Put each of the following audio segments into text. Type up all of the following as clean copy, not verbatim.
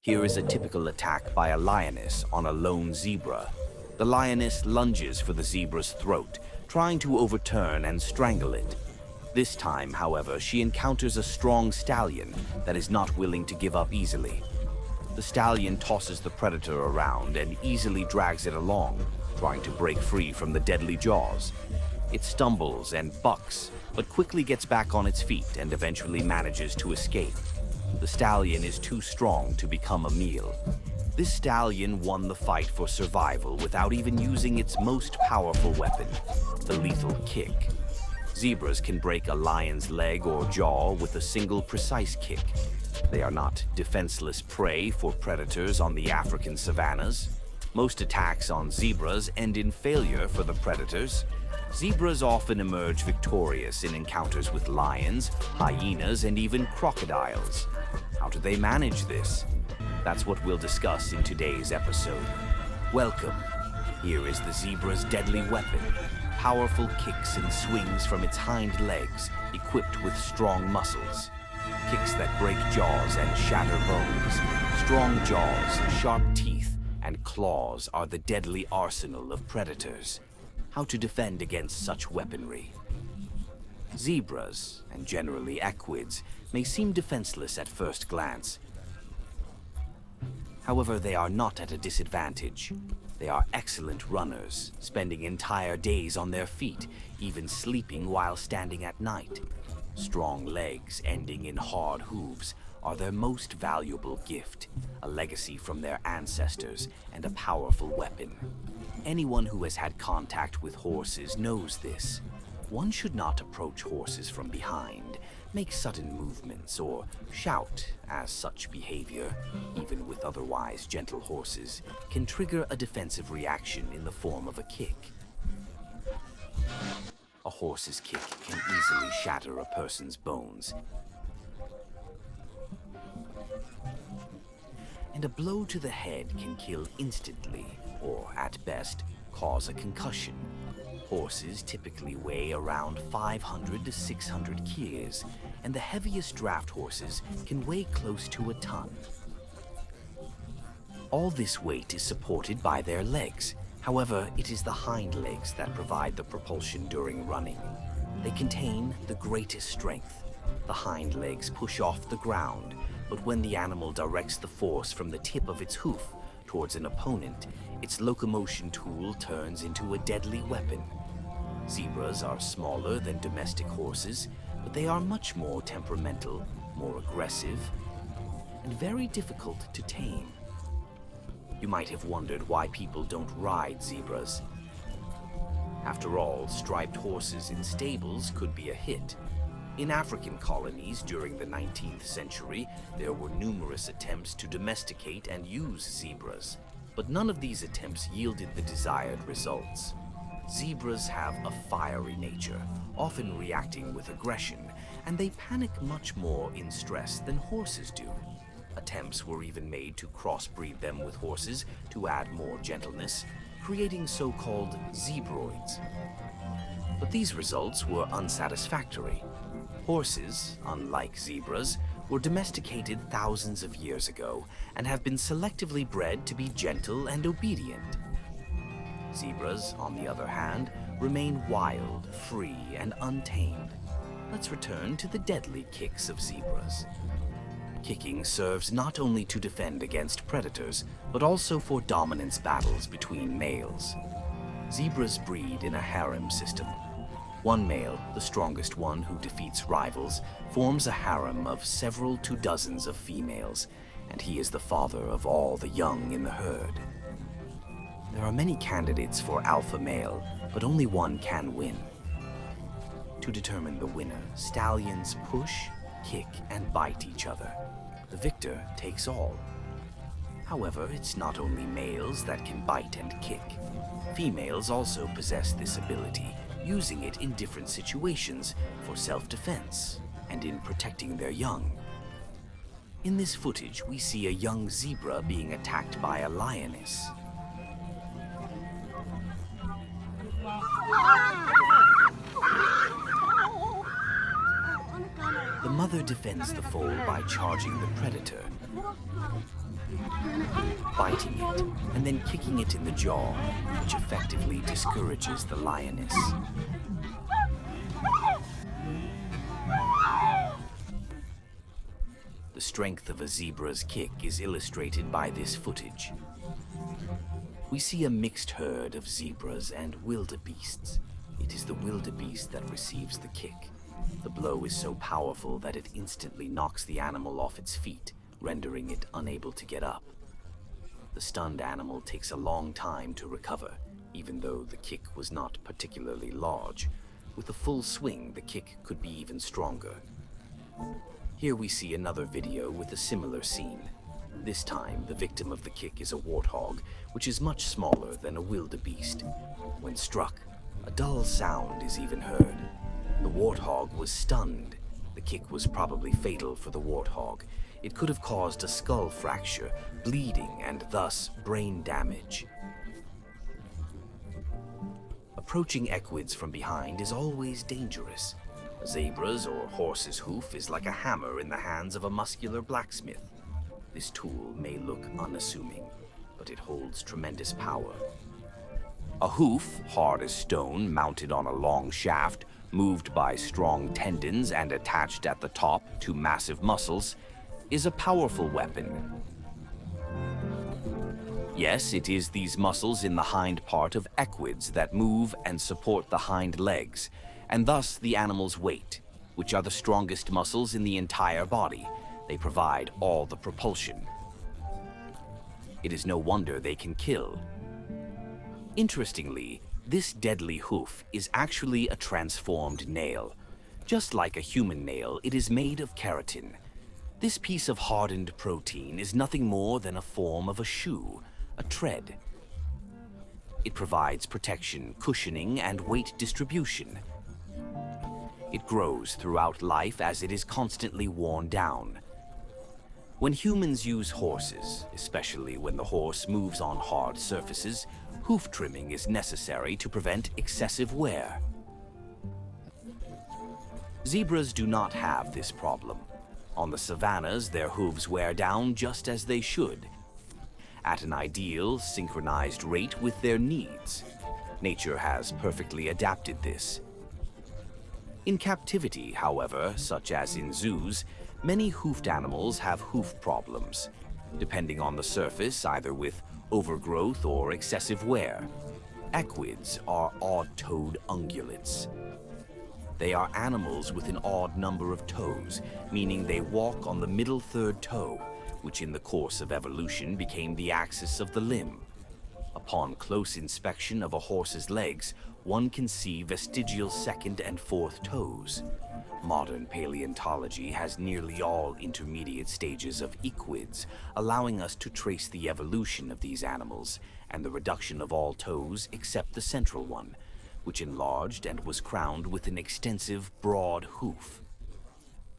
Here is a typical attack by a lioness on a lone zebra. The lioness lunges for the zebra's throat, trying to overturn and strangle it. This time, however, she encounters a strong stallion that is not willing to give up easily. The stallion tosses the predator around and easily drags it along, trying to break free from the deadly jaws. It stumbles and bucks, but quickly gets back on its feet and eventually manages to escape. The stallion is too strong to become a meal. This stallion won the fight for survival without even using its most powerful weapon, the lethal kick. Zebras can break a lion's leg or jaw with a single precise kick. They are not defenseless prey for predators on the African savannas. Most attacks on zebras end in failure for the predators. Zebras often emerge victorious in encounters with lions, hyenas, and even crocodiles. How do they manage this? That's what we'll discuss in today's episode. Welcome. Here is the zebra's deadly weapon. Powerful kicks and swings from its hind legs, equipped with strong muscles. Kicks that break jaws and shatter bones. Strong jaws, sharp teeth, and claws are the deadly arsenal of predators. How to defend against such weaponry? Zebras, and generally equids, may seem defenseless at first glance. However, they are not at a disadvantage. They are excellent runners, spending entire days on their feet, even sleeping while standing at night. Strong legs ending in hard hooves are their most valuable gift, a legacy from their ancestors and a powerful weapon. Anyone who has had contact with horses knows this. One should not approach horses from behind, make sudden movements, or shout, as such behavior, even with otherwise gentle horses, can trigger a defensive reaction in the form of a kick. A horse's kick can easily shatter a person's bones, and a blow to the head can kill instantly, or at best, cause a concussion. Horses typically weigh around 500 to 600 kilos, and the heaviest draft horses can weigh close to a ton. All this weight is supported by their legs. However, it is the hind legs that provide the propulsion during running. They contain the greatest strength. The hind legs push off the ground, but when the animal directs the force from the tip of its hoof towards an opponent, its locomotion tool turns into a deadly weapon. Zebras are smaller than domestic horses, but they are much more temperamental, more aggressive, and very difficult to tame. You might have wondered why people don't ride zebras. After all, striped horses in stables could be a hit. In African colonies during the 19th century, there were numerous attempts to domesticate and use zebras, but none of these attempts yielded the desired results. Zebras have a fiery nature, often reacting with aggression, and they panic much more in stress than horses do. Attempts were even made to crossbreed them with horses to add more gentleness, creating so-called zebroids. But these results were unsatisfactory. Horses, unlike zebras, were domesticated thousands of years ago and have been selectively bred to be gentle and obedient. Zebras, on the other hand, remain wild, free, and untamed. Let's return to the deadly kicks of zebras. Kicking serves not only to defend against predators, but also for dominance battles between males. Zebras breed in a harem system. One male, the strongest one who defeats rivals, forms a harem of several to dozens of females, and he is the father of all the young in the herd. There are many candidates for alpha male, but only one can win. To determine the winner, stallions push, kick, and bite each other. The victor takes all. However, it's not only males that can bite and kick. Females also possess this ability, using it in different situations for self-defense and in protecting their young. In this footage, we see a young zebra being attacked by a lioness. The mother defends the foal by charging the predator. biting it, and then kicking it in the jaw, which effectively discourages the lioness. The strength of a zebra's kick is illustrated by this footage. We see a mixed herd of zebras and wildebeests. It is the wildebeest that receives the kick. The blow is so powerful that it instantly knocks the animal off its feet, rendering it unable to get up. The stunned animal takes a long time to recover, even though the kick was not particularly large. With a full swing, the kick could be even stronger. Here we see another video with a similar scene. This time, the victim of the kick is a warthog, which is much smaller than a wildebeest. When struck, a dull sound is even heard. The warthog was stunned. The kick was probably fatal for the warthog. It could have caused a skull fracture, bleeding, and thus brain damage. Approaching equids from behind is always dangerous. A zebra's or horse's hoof is like a hammer in the hands of a muscular blacksmith. This tool may look unassuming, but it holds tremendous power. A hoof, hard as stone, mounted on a long shaft, moved by strong tendons and attached at the top to massive muscles, is a powerful weapon. Yes, it is these muscles in the hind part of equids that move and support the hind legs, and thus the animal's weight, which are the strongest muscles in the entire body. They provide all the propulsion. It is no wonder they can kill. Interestingly, this deadly hoof is actually a transformed nail. Just like a human nail, it is made of keratin. This piece of hardened protein is nothing more than a form of a shoe, a tread. It provides protection, cushioning, and weight distribution. It grows throughout life as it is constantly worn down. When humans use horses, especially when the horse moves on hard surfaces, hoof trimming is necessary to prevent excessive wear. Zebras do not have this problem. On the savannas, their hooves wear down just as they should, at an ideal, synchronized rate with their needs. Nature has perfectly adapted this. In captivity, however, such as in zoos, many hoofed animals have hoof problems, depending on the surface, either with overgrowth or excessive wear. Equids are odd-toed ungulates. They are animals with an odd number of toes, meaning they walk on the middle third toe, which in the course of evolution became the axis of the limb. Upon close inspection of a horse's legs, one can see vestigial second and fourth toes. Modern paleontology has nearly all intermediate stages of equids, allowing us to trace the evolution of these animals and the reduction of all toes except the central one, which enlarged and was crowned with an extensive, broad hoof.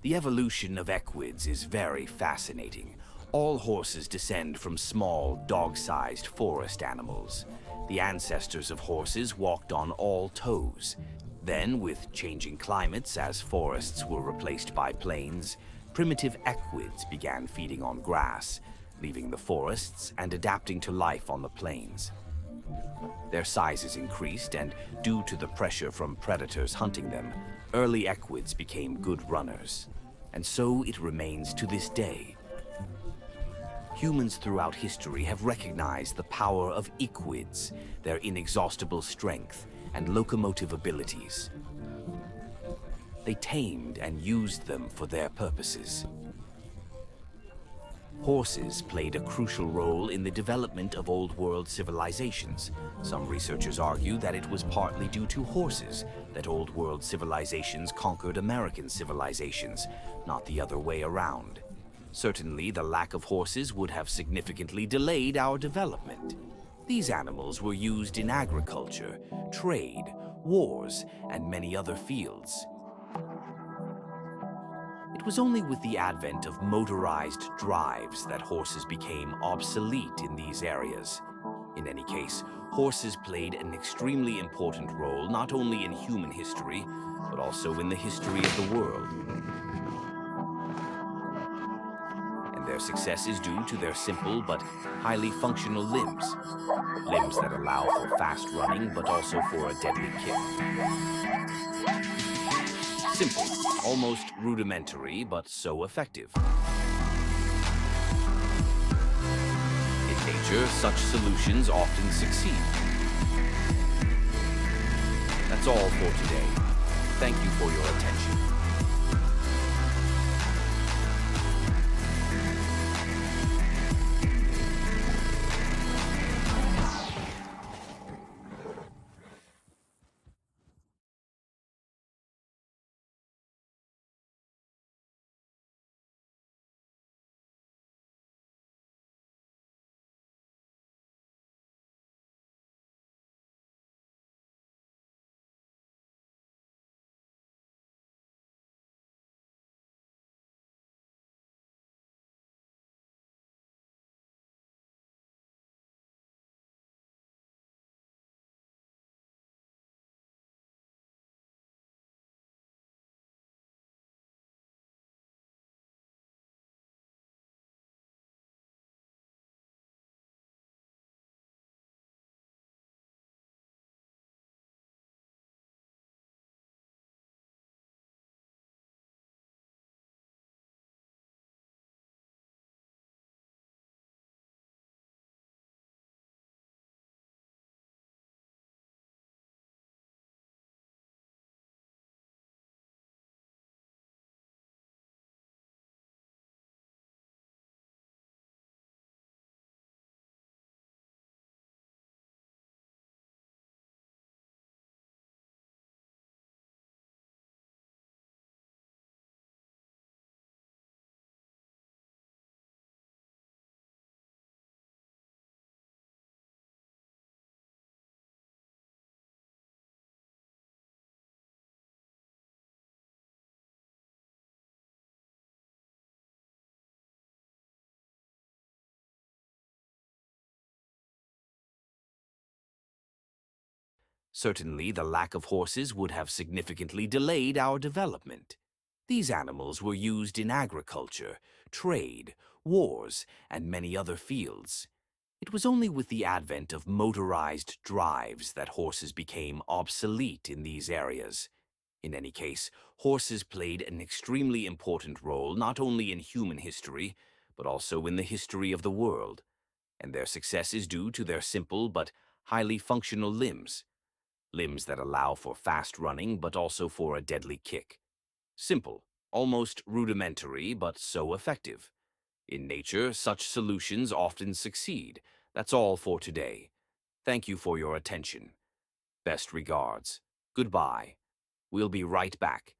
The evolution of equids is very fascinating. All horses descend from small, dog-sized forest animals. The ancestors of horses walked on all toes. Then, with changing climates as forests were replaced by plains, primitive equids began feeding on grass, leaving the forests and adapting to life on the plains. Their sizes increased, and due to the pressure from predators hunting them, early equids became good runners. And so it remains to this day. Humans throughout history have recognized the power of equids, their inexhaustible strength and locomotive abilities. They tamed and used them for their purposes. Horses played a crucial role in the development of Old World civilizations. Some researchers argue that it was partly due to horses that Old World civilizations conquered American civilizations, not the other way around. Certainly, the lack of horses would have significantly delayed our development. These animals were used in agriculture, trade, wars, and many other fields. It was only with the advent of motorized drives that horses became obsolete in these areas. In any case, horses played an extremely important role not only in human history, but also in the history of the world. And their success is due to their simple but highly functional limbs. Limbs that allow for fast running but also for a deadly kick. Simple, almost rudimentary but so effective. In nature, such solutions often succeed. That's all for today. Thank you for your attention. Certainly, the lack of horses would have significantly delayed our development. These animals were used in agriculture, trade, wars, and many other fields. It was only with the advent of motorized drives that horses became obsolete in these areas. In any case, horses played an extremely important role not only in human history, but also in the history of the world, and their success is due to their simple but highly functional limbs. Limbs that allow for fast running but also for a deadly kick. Simple, almost rudimentary but so effective. In nature, such solutions often succeed. That's all for today. Thank you for your attention. Best regards. Goodbye. We'll be right back.